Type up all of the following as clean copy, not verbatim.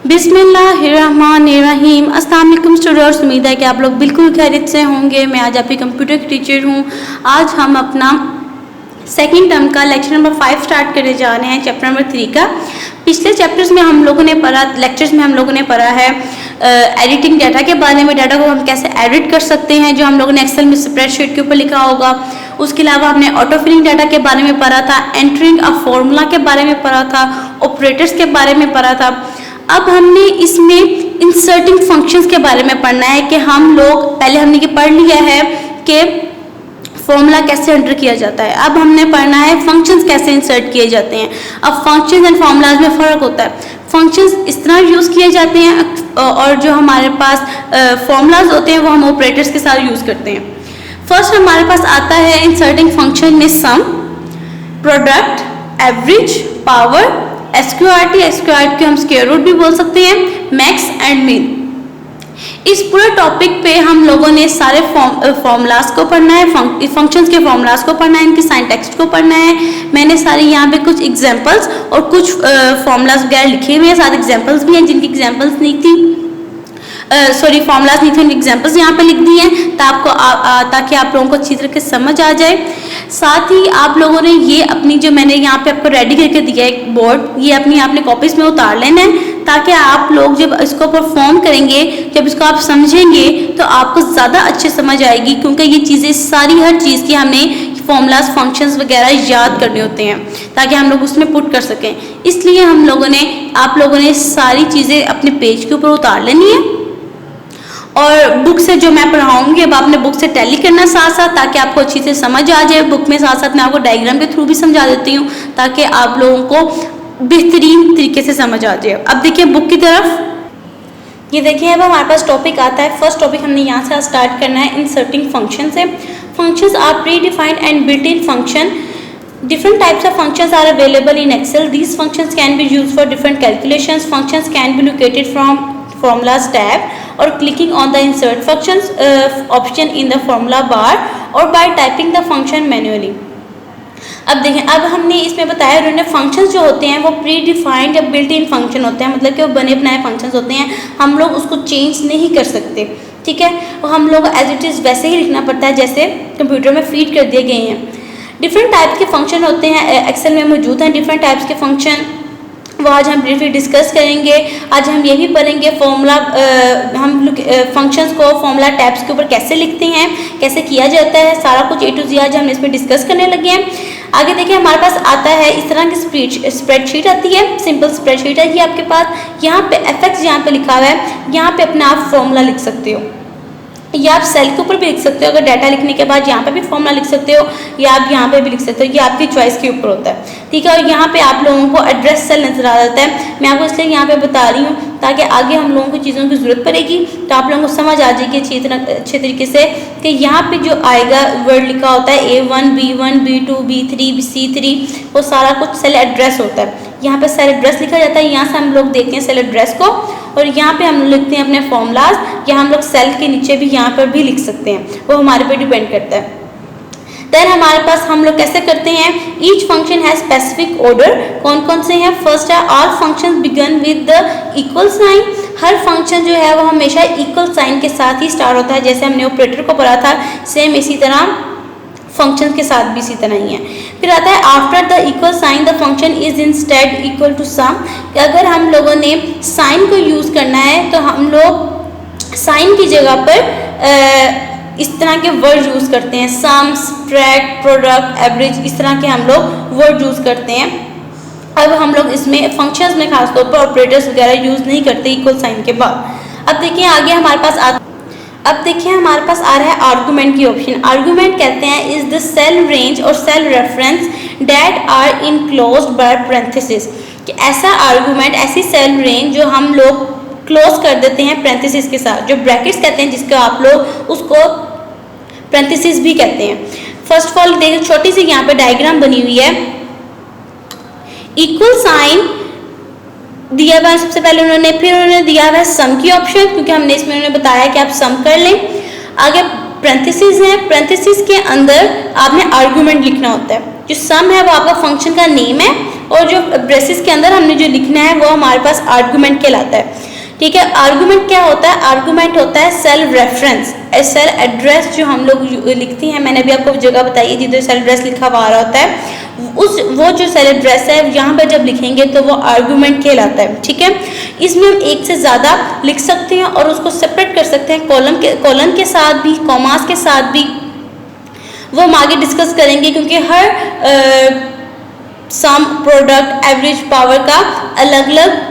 बिस्मिल्लाहिर्रहमानिर्रहीम। अस्सलाम वालेकुम स्टूडेंट्स, उम्मीद है कि आप लोग बिल्कुल खैरियत से होंगे। मैं आज आपकी कंप्यूटर की टीचर हूँ। आज हम अपना सेकंड टर्म का लेक्चर नंबर 5 स्टार्ट करने जा रहे हैं, चैप्टर नंबर 3 का। पिछले चैप्टर्स में हम लोगों ने पढ़ा, लेक्चर्स में हम लोगों ने पढ़ा है एडिटिंग डाटा के बारे में, डाटा को हम कैसे एडिट कर सकते हैं, जो हम लोगों ने एक्सेल में स्प्रेडशीट के ऊपर लिखा होगा। उसके अलावा हमने ऑटो फिलिंग डाटा के बारे में पढ़ा था, एंटरिंग अ फॉर्मूला के बारे में पढ़ा था, ऑपरेटर्स के बारे में पढ़ा था। अब हमने इसमें इंसर्टिंग फंक्शंस के बारे में पढ़ना है कि हम लोग पहले हमने ये पढ़ लिया है कि फॉर्मूला कैसे एंटर किया जाता है। अब हमने पढ़ना है फंक्शंस कैसे इंसर्ट किए जाते हैं। अब फंक्शंस एंड फॉर्मूलाज में फ़र्क होता है। फंक्शंस इस तरह यूज़ किए जाते हैं और जो हमारे पास फॉर्मूलाज होते हैं वो हम ऑपरेटर्स के साथ यूज़ करते हैं। फर्स्ट हमारे पास आता है इंसर्टिंग फंक्शन में सम, प्रोडक्ट, एवरेज, पावर, SQRT को हम स्क्वायर रूट भी बोल सकते हैं, मैक्स एंड मिन। इस पूरे टॉपिक पे हम लोगों ने सारे फॉर्मूलाज को पढ़ना है, फंक्शंस के फॉर्मूलाज को पढ़ना है, इनकी साइंटेक्स्ट को पढ़ना है। मैंने सारे यहाँ पे कुछ एग्जांपल्स और कुछ फॉर्मूलाज वगैरह लिखे हुए हैं, सारे एग्जांपल्स भी हैं। जिनकी एग्जांपल्स नहीं थी फॉर्मूलाज नहीं थे, उनकी एग्जांपल्स यहाँ पे लिख दी हैं ताकि आप लोगों को अच्छी तरह से समझ आ जाए। साथ ही आप लोगों ने ये अपनी जो मैंने यहाँ पे आपको रेडी करके दिया है एक बोर्ड, ये अपनी आपने कॉपीज में उतार लेना है ताकि आप लोग जब इसको परफॉर्म करेंगे, जब इसको आप समझेंगे तो आपको ज़्यादा अच्छे समझ आएगी, क्योंकि ये चीज़ें सारी हर चीज़ की हमने फॉर्मूलाज फंक्शंस वगैरह याद करने होते हैं ताकि हम लोग उसमें पुट कर सकें। इसलिए आप लोगों ने सारी चीज़ें अपने पेज के ऊपर उतार लेनी है और बुक से जो मैं पढ़ाऊंगी अब आपने बुक से टैली करना साथ साथ, ताकि आपको अच्छी से समझ आ जाए। बुक में साथ साथ मैं आपको डायग्राम के थ्रू भी समझा देती हूँ ताकि आप लोगों को बेहतरीन तरीके से समझ आ जाए। अब देखिए बुक की तरफ, ये देखिए अब हमारे पास टॉपिक आता है। फर्स्ट टॉपिक हमने यहाँ से स्टार्ट करना है इंसर्टिंग फंक्शन से। Functions are predefined and built in function. Different types of functions are available in Excel. These functions can be used for different calculations. Functions can be located from formulas tab or clicking on the insert functions option in the formula bar or by typing the function manually. अब देखें, अब हमने इसमें बताया उन्होंने functions जो होते हैं वो प्री डिफाइंड या बिल्ट इन फंक्शन होते हैं, मतलब कि वो बने बनाए फंक्शंस होते हैं, हम लोग उसको चेंज नहीं कर सकते। ठीक है, वो हम लोग एज इट इज़ वैसे ही लिखना पड़ता है जैसे कंप्यूटर में फीड कर दिए गए हैं। डिफरेंट टाइप्स के फंक्शन होते हैं, एक्सेल में मौजूद हैं डिफरेंट टाइप्स के फंक्शन, वो आज हम ब्रीफली डिस्कस करेंगे। आज हम ये भी पढ़ेंगे फॉर्मूला, हम फंक्शंस को फॉर्मूला टैब्स के ऊपर कैसे लिखते हैं, कैसे किया जाता है, सारा कुछ A to Z आज हम इसमें डिस्कस करने लगे हैं। आगे देखिए हमारे पास आता है इस तरह की स्प्रेडशीट आती है, सिंपल स्प्रेडशीट है ये आपके पास। यहाँ पे FX यहाँ पे लिखा हुआ है, यहाँ पे अपना आप फॉर्मूला लिख सकते हो या आप सेल के ऊपर भी लिख सकते हो। अगर डाटा लिखने के बाद यहाँ पे भी फॉर्मूला लिख सकते हो या आप यहाँ पे भी लिख सकते हो, ये आपकी चॉइस के ऊपर होता है। ठीक है, और यहाँ पे आप लोगों को एड्रेस सेल नजर आ जाता है। मैं आपको इसलिए यहाँ पे बता रही हूँ ताकि आगे हम लोगों को चीज़ों की ज़रूरत पड़ेगी तो आप लोगों को समझ आ जाएगी अच्छे तरीके से कि यहाँ पे जो आएगा वर्ड लिखा होता है A1, B1, B2, B3, C3, वो सारा कुछ सेल एड्रेस होता है। यहाँ पे सेल एड्रेस लिखा जाता है, यहाँ से हम लोग देखते हैं सेल एड्रेस को और यहाँ पे हम लिखते हैं अपने फॉर्मूलाज, या हम लोग सेल के नीचे भी यहाँ पर भी लिख सकते हैं, वो हमारे पे डिपेंड करता है। देन हमारे पास हम लोग कैसे करते हैं, ईच फंक्शन है स्पेसिफिक ऑर्डर। कौन कौन से हैं, फर्स्ट है all function begin with the equal sign. हर फंक्शन जो है वो हमेशा इक्वल साइन के साथ ही स्टार्ट होता है, जैसे हमने ऑपरेटर को पढ़ा था सेम इसी तरह फंक्शन के साथ भी इसी तरह ही है। फिर आता है after the equal sign the function is instead equal to sum. अगर हम लोगों ने साइन को यूज़ करना है तो हम लोग साइन की जगह पर इस तरह के वर्ड यूज़ करते हैं, सम, सब्ट्रैक्ट, प्रोडक्ट, एवरेज, इस तरह के हम लोग वर्ड यूज़ करते हैं। अब हम लोग इसमें फंक्शंस में खासतौर पर ऑपरेटर्स वगैरह यूज़ नहीं करते इक्वल साइन के बाद। अब देखिए आगे हमारे पास आ रहा है आर्गूमेंट की ऑप्शन। आर्गूमेंट कहते हैं इज द सेल रेंज और cell reference that are enclosed by parenthesis, कि ऐसा आर्गूमेंट, ऐसी सेल रेंज जो हम लोग क्लोज कर देते हैं पैरेंथेसिस के साथ, जो ब्रैकेट्स कहते हैं जिसका आप लोग उसको पैरेंथेसिस भी कहते हैं। फर्स्ट ऑफ ऑल देखिए छोटी सी यहाँ पे डायग्राम बनी हुई है, इक्वल साइन दिया हुआ है सबसे पहले उन्होंने, फिर उन्होंने दिया हुआ है सम की ऑप्शन, क्योंकि हमने इसमें उन्होंने बताया कि आप सम कर लें। आगे पैरेंथेसिस है, पैरेंथेसिस के अंदर आपने आर्गूमेंट लिखना होता है। जो सम है वो आपका फंक्शन का नेम है और जो ब्रेसेस के अंदर हमने जो लिखना है वो हमारे पास आर्गुमेंट कहलाता है। ठीक है, आर्गुमेंट क्या होता है? आर्गुमेंट होता है सेल रेफरेंस, सेल एड्रेस जो हम लोग लिखते हैं। मैंने अभी आपको जगह बताई है जिधर सेल एड्रेस लिखा हुआ आ रहा होता है, वो जो सेल एड्रेस है यहाँ पर जब लिखेंगे तो वो आर्गुमेंट कहलाता है। ठीक है, इसमें हम एक से ज़्यादा लिख सकते हैं और उसको सेपरेट कर सकते हैं कॉलन के साथ भी, कॉमास के साथ भी। वो हम आगे डिस्कस करेंगे क्योंकि हर सम, प्रोडक्ट, एवरेज, पावर का अलग अलग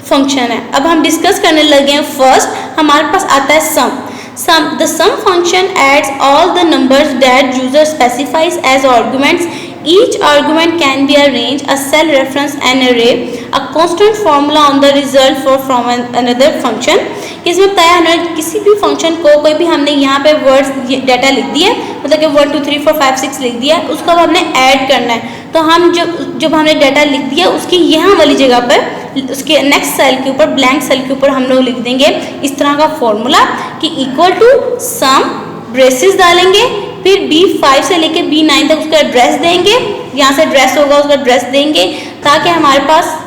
फंक्शन है। अब हम डिस्कस करने लगे हैं। फर्स्ट हमारे पास आता है sum. The sum function adds all the numbers that user specifies as arguments. Each argument can be a range, a cell reference, an array, a constant formula on the result from another function। इसमें बताया हमने किसी भी function को, कोई भी हमने यहाँ पे वर्ड्स डाटा लिख दिया, मतलब कि 1 2 3 4 5 6 लिख दिया, उसको अब हमने ऐड करना है। तो हम जब हमने डाटा लिख दिया उसकी यहाँ वाली जगह पर, उसके नेक्स्ट सेल के ऊपर, ब्लैंक सेल के ऊपर हम लोग लिख देंगे इस तरह का फॉर्मूला कि इक्वल टू सम, ब्रेसेस डालेंगे, फिर B5 से लेके B9 तक उसका एड्रेस देंगे, यहाँ से एड्रेस होगा उसका एड्रेस देंगे, ताकि हमारे पास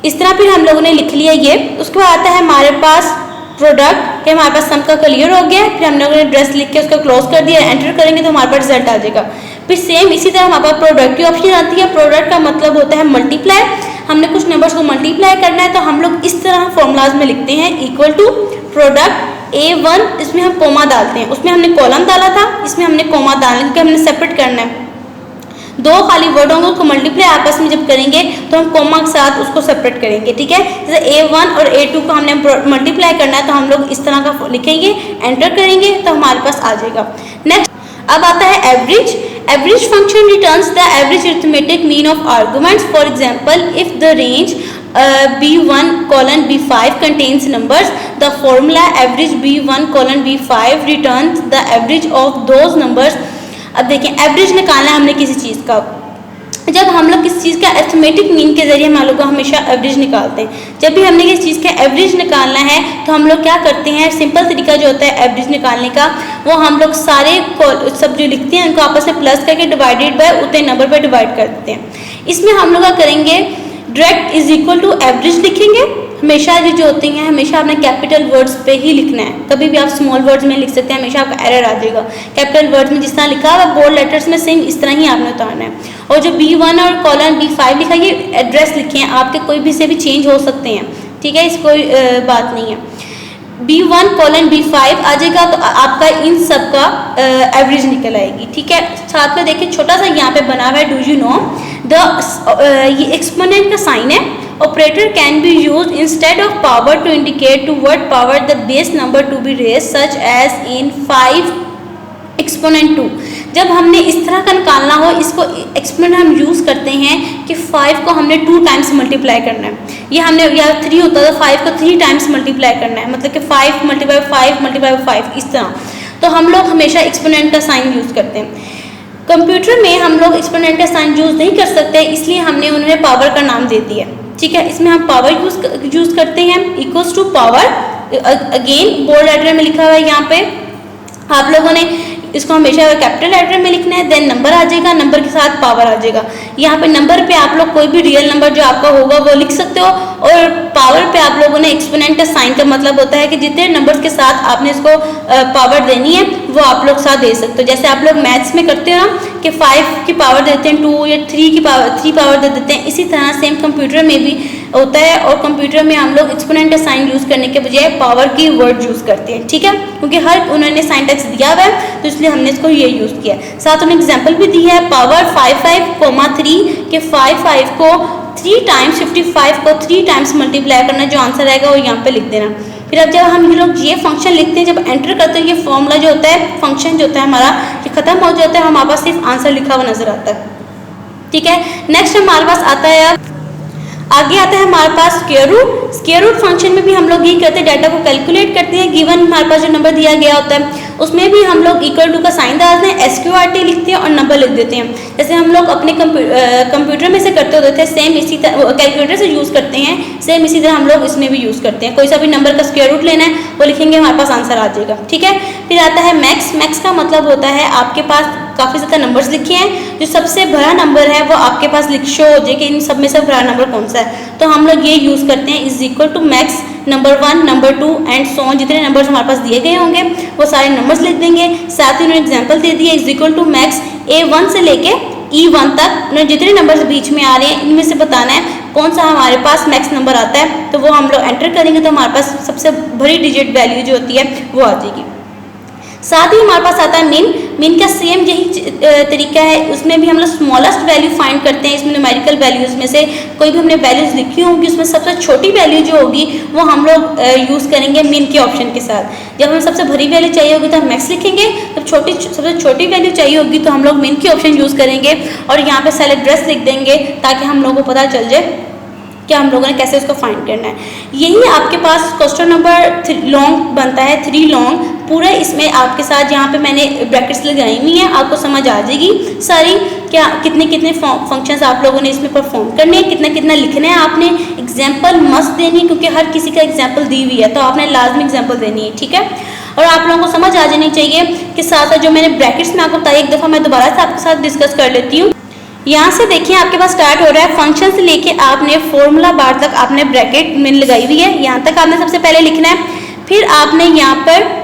इस तरह फिर हम लोगों ने लिख लिया ये। उसके बाद आता है हमारे पास प्रोडक्ट, कि हमारे पास सम का क्लियर हो गया, फिर हम लोगों ने एड्रेस लिख के उसका क्लोज कर दिया, एंटर करेंगे तो हमारे पास रिजल्ट आ जाएगा। फिर सेम इसी तरह हमारे पास प्रोडक्ट की ऑप्शन आती है। प्रोडक्ट का मतलब होता है मल्टीप्लाई, हमने कुछ नंबर्स को मल्टीप्लाई करना है तो हम लोग इस तरह फॉर्मूलाज में लिखते हैं, इक्वल टू प्रोडक्ट A1, इसमें हम कोमा डालते हैं, उसमें हमने कॉलम डाला था, इसमें हमने कोमा डालना क्योंकि हमने सेपरेट करना है। दो खाली वर्ड होंगे उसको मल्टीप्लाई आपस में जब करेंगे तो हम कोमा के साथ उसको सेपरेट करेंगे। ठीक है, जैसे A1 और A2 को हमने मल्टीप्लाई करना है तो हम लोग इस तरह का लिखेंगे, एंटर करेंगे तो हमारे पास आ जाएगा। नेक्स्ट अब आता है average. Average function returns the average arithmetic mean of arguments. For example, if the range B1 colon B5 contains numbers, the formula average B1 colon B5 returns the average of those numbers। अब देखें, average निकालना है हमने किसी चीज़ का। जब हम लोग किसी चीज़ का अरिथमेटिक मीन के जरिए हम लोग हमेशा एवरेज निकालते हैं। जब भी हमने किसी चीज़ का एवरेज निकालना है तो हम लोग क्या करते हैं, सिंपल तरीका जो होता है एवरेज निकालने का, वो हम लोग सारे सब जो लिखते हैं उनको आपस में प्लस करके डिवाइडेड बाय उतने नंबर पर डिवाइड कर देते हैं। इसमें हम लोग क्या करेंगे, direct is equal to average लिखेंगे। हमेशा ये जो होते हैं हमेशा आपने कैपिटल वर्ड्स पे ही लिखना है, कभी भी आप स्मॉल वर्ड्स में लिख सकते हैं, हमेशा आपका एरर आ जाएगा। कैपिटल वर्ड्स में जिस तरह लिखा है बोल्ड लेटर्स में सेम इस तरह ही आपने उतारना है। और जो B1 और कॉलन B5 लिखा है ये एड्रेस लिखे हैं, आपके कोई भी से भी चेंज हो सकते हैं। ठीक है, इस कोई बात नहीं है। B1 कॉलन B5 आ जाएगा तो आपका इन सब का एवरेज निकल आएगी। ठीक है, साथ में देखिए छोटा सा यहाँ पे बना हुआ है, डू यू नो द, ये एक्सपोनेंट का साइन है। Operator can be use instead of power to indicate to what power the base number to be raise, such as in 5 exponent 2। जब हमने इस तरह का निकालना हो, इसको एक्सपोनेंट हम यूज़ करते हैं कि 5 को हमने 2 टाइम्स मल्टीप्लाई करना है। ये हमने या 3 होता है तो 5 को 3 टाइम्स मल्टीप्लाई करना है, मतलब कि 5 मल्टीप्लाई 5 मल्टीप्लाई 5 इस तरह। तो हम लोग हमेशा एक्सपोनेंट का साइन यूज़ करते हैं। कंप्यूटर में हम लोग एक्सपोनेंट का साइन यूज़ नहीं कर सकते, इसलिए हमने उन्हें पावर का नाम दे दिया। ठीक है, इसमें हम पावर यूज़ करते हैं, equals to power. Again bold letter में लिखा हुआ है यहाँ पे, आप लोगों ने इसको हमेशा कैपिटल लेटर में लिखना है, देन नंबर आ जाएगा, नंबर के साथ पावर आ जाएगा। यहाँ पे नंबर पे आप लोग कोई भी रियल नंबर जो आपका होगा वो लिख सकते हो, और पावर पे आप लोगों ने एक्सपोनेंट का साइन का मतलब होता है कि जितने नंबर्स के साथ आपने इसको पावर देनी है वो आप लोग साथ दे सकते हो। जैसे आप लोग मैथ्स में करते हो ना कि 5 की पावर देते हैं 2 या 3 पावर दे देते हैं, इसी तरह सेम कंप्यूटर में भी होता है। और कंप्यूटर में हम लोग एक्सपोनेंट का साइन यूज़ करने के बजाय पावर की वर्ड यूज़ करते हैं। ठीक है, क्योंकि हर उन्होंने साइंटेक्स दिया हुआ है तो इसलिए हमने इसको ये यूज़ किया। साथ उन्होंने एग्जाम्पल भी दी है, पावर 5 के 5 को 3 टाइम्स 55 को 3 टाइम्स मल्टीप्लाई करना, जो आंसर आएगा वो यहाँ पे लिख देना। फिर अब जब हम लोग ये फंक्शन लिखते हैं, जब एंटर करते हैं, ये फॉर्मूला जो होता है, फंक्शन जो होता है हमारा, ये खत्म हो जाता है, हमारे पास सिर्फ आंसर लिखा हुआ नजर आता है। ठीक है, नेक्स्ट हमारे पास आता है, आगे आता है हमारे पास square root. Square root function में भी हम लोग ये करते हैं, डाटा को कैलकुलेट करते हैं। गिवन हमारे पास जो नंबर दिया गया होता है उसमें भी हम लोग इक्वल टू का साइन डालते हैं, SQRT लिखते हैं और नंबर लिख देते हैं। जैसे हम लोग अपने कंप्यूटर में से करते होते थे, सेम इसी तरह कैलकुलेटर से यूज़ करते हैं, सेम इसी तरह हम लोग इसमें भी यूज़ करते हैं। कोई सा भी नंबर का स्क्वायर रूट लेना है वो लिखेंगे, हमारे पास आंसर आ जाएगा। ठीक है, फिर आता है मैक्स। मैक्स का मतलब होता है आपके पास काफ़ी ज़्यादा नंबर्स लिखे हैं, जो सबसे बड़ा नंबर है वो आपके पास शो हो जाए कि इन सब में से बड़ा नंबर कौन सा है। तो हम लोग ये यूज़ करते हैं is equal to max number 1, number 2 and so on, जितने नंबर्स हमारे पास दिए गए होंगे वो सारे नंबर्स लिख देंगे। साथ ही उन्होंने एग्जाम्पल दे दिया is equal to max A1 से लेके E1 तक, उन्होंने जितने नंबर्स बीच में आ रहे हैं इनमें से बताना है कौन सा हमारे पास मैक्स नंबर आता है। तो वो हम लोग एंटर करेंगे तो हमारे पास सबसे बड़ी डिजिट वैल्यू जो होती है वो आ जाएगी। साथ ही हमारे पास आता है मिन का सेम यही तरीका है, उसमें भी हम लोग स्मॉलेस्ट वैल्यू फाइंड करते हैं। इसमें न्यूमेरिकल वैल्यूज़ में से कोई भी हमने वैल्यूज़ लिखी होंगी उसमें सबसे छोटी वैल्यू जो होगी वो हम लोग यूज़ करेंगे मिन के ऑप्शन के साथ। जब हमें सबसे बड़ी वैल्यू चाहिए होगी तो हम मैक्स लिखेंगे, जब सबसे छोटी वैल्यू चाहिए होगी तो हम लोग मिन के ऑप्शन यूज़ करेंगे और यहाँ पर सेल एड्रेस लिख देंगे ताकि हम लोगों को पता चल जाए कि हम लोगों ने कैसे उसको फाइंड करना है। यही आपके पास क्वेश्चन नंबर लॉन्ग बनता है, 3 लॉन्ग पूरा। इसमें आपके साथ यहाँ पे मैंने ब्रैकेट्स लगाई हुई हैं, आपको समझ आ जाएगी सारी क्या कितने कितने फंक्शंस आप लोगों ने इसमें परफॉर्म करने हैं, कितना कितना लिखना है। आपने एग्जाम्पल मस्ट देनी है क्योंकि हर किसी का एग्जाम्पल दी हुई है तो आपने लाजमी एग्जाम्पल देनी है, ठीक है। और आप लोगों को समझ आ जानी चाहिए कि साथ साथ जो मैंने ब्रैकेट्स में आपको बताया एक दफ़ा मैं दोबारा से आपके साथ डिस्कस कर लेती हूँ। यहाँ से देखिए आपके पास स्टार्ट हो रहा है फंक्शन से लेके आपने फॉर्मूला बार तक आपने ब्रैकेट मिन लगाई हुई है, यहाँ तक आपने सबसे पहले लिखना है। फिर आपने यहाँ पर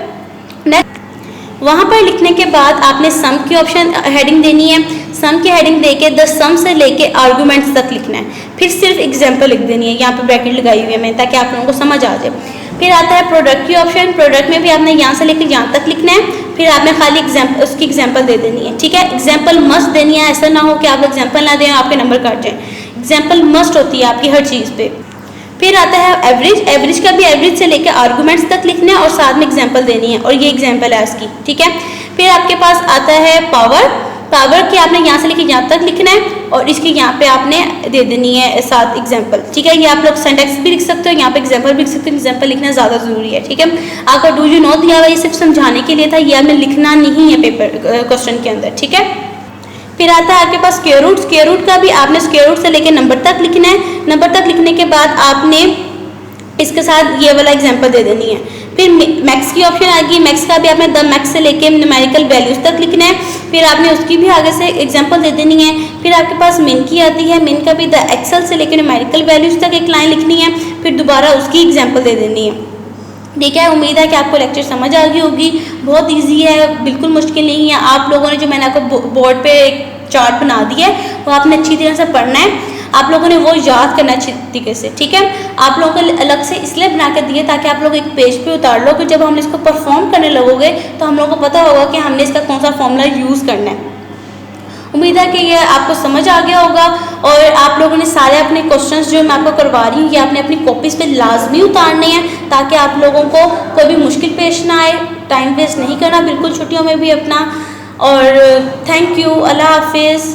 वहाँ पर लिखने के बाद आपने सम की ऑप्शन हेडिंग देनी है, सम की हेडिंग देके द सम से लेके आर्गूमेंट्स तक लिखना है। फिर सिर्फ एग्जाम्पल लिख देनी है, यहाँ पर ब्रैकेट लगाई हुई है मैंने ताकि आप लोगों को समझ आ जाए। फिर आता है प्रोडक्ट की ऑप्शन, प्रोडक्ट में भी आपने यहाँ से लेकर यहाँ तक लिखना है। फिर आपने खाली उसकी एग्जाम्पल दे देनी है, ठीक है। एग्जाम्पल मस्ट देनी है, ऐसा ना हो कि आप एग्जाम्पल ना दें आपके नंबर काट जाएँ। एग्जाम्पल मस्ट होती है आपकी हर चीज़ पे। फिर आता है एवरेज, एवरेज का भी एवरेज से लेकर आर्गूमेंट्स तक लिखना है और साथ में एग्जाम्पल देनी है और ये एग्जाम्पल है उसकी, ठीक है। फिर आपके पास आता है पावर, पावर की आपने यहाँ से लेकर यहाँ तक लिखना है और इसकी यहाँ पे आपने दे देनी है साथ एग्जाम्पल, ठीक है। ये आप लोग सिंटैक्स भी लिख सकते हो, यहाँ पे एग्जाम्पल भी लिख सकते हो। एग्जाम्पल लिखना ज़्यादा ज़रूरी है, ठीक है। आपका डू यू नो दिया हुआ ये सिर्फ समझाने के लिए था, ये आपने लिखना नहीं है पेपर क्वेश्चन के अंदर, ठीक है। फिर आता है आपके पास स्क्वायर रूट, स्क्वायर रूट का भी आपने स्क्वायर रूट से लेकर नंबर तक लिखना है। नंबर तक लिखने के बाद आपने इसके साथ ये वाला एग्जाम्पल दे देनी है। फिर मैक्स की ऑप्शन आएगी, मैक्स का भी आपने द मैक्स से लेके न्यूमेरिकल वैल्यूज तक लिखना है। फिर आपने उसकी भी आगे से एग्जांपल दे देनी है। फिर आपके पास मिन की आती है, मिन का भी द एक्सेल से लेके न्यूमेरिकल वैल्यूज तक एक लाइन लिखनी है। फिर दोबारा उसकी एग्जांपल दे देनी है, ठीक है। उम्मीद है कि आपको लेक्चर समझ आ गई होगी, बहुत ईजी है, बिल्कुल मुश्किल नहीं है। आप लोगों ने जो मैंने आपको बोर्ड पे एक चार्ट बना दिया है वो आपने अच्छी तरह से पढ़ना है, आप लोगों ने वो याद करना अच्छी तरीके से, ठीक है। आप लोगों को अलग से इसलिए बना के दिए ताकि आप लोग एक पेज पे उतार लो, फिर जब हम इसको परफॉर्म करने लगोगे तो हम लोगों को पता होगा कि हमने इसका कौन सा फॉर्मूला यूज़ करना है। उम्मीद है कि ये आपको समझ आ गया होगा और आप लोगों ने सारे अपने क्वेश्चंस जो मैं आपको करवा रही हूँ ये आपने अपनी कॉपीज़ पे लाजमी उतारने हैं ताकि आप लोगों को कोई भी मुश्किल पेश ना आए। टाइम वेस्ट नहीं करना बिल्कुल छुट्टियों में भी अपना। और थैंक यू, अल्लाह हाफिज़।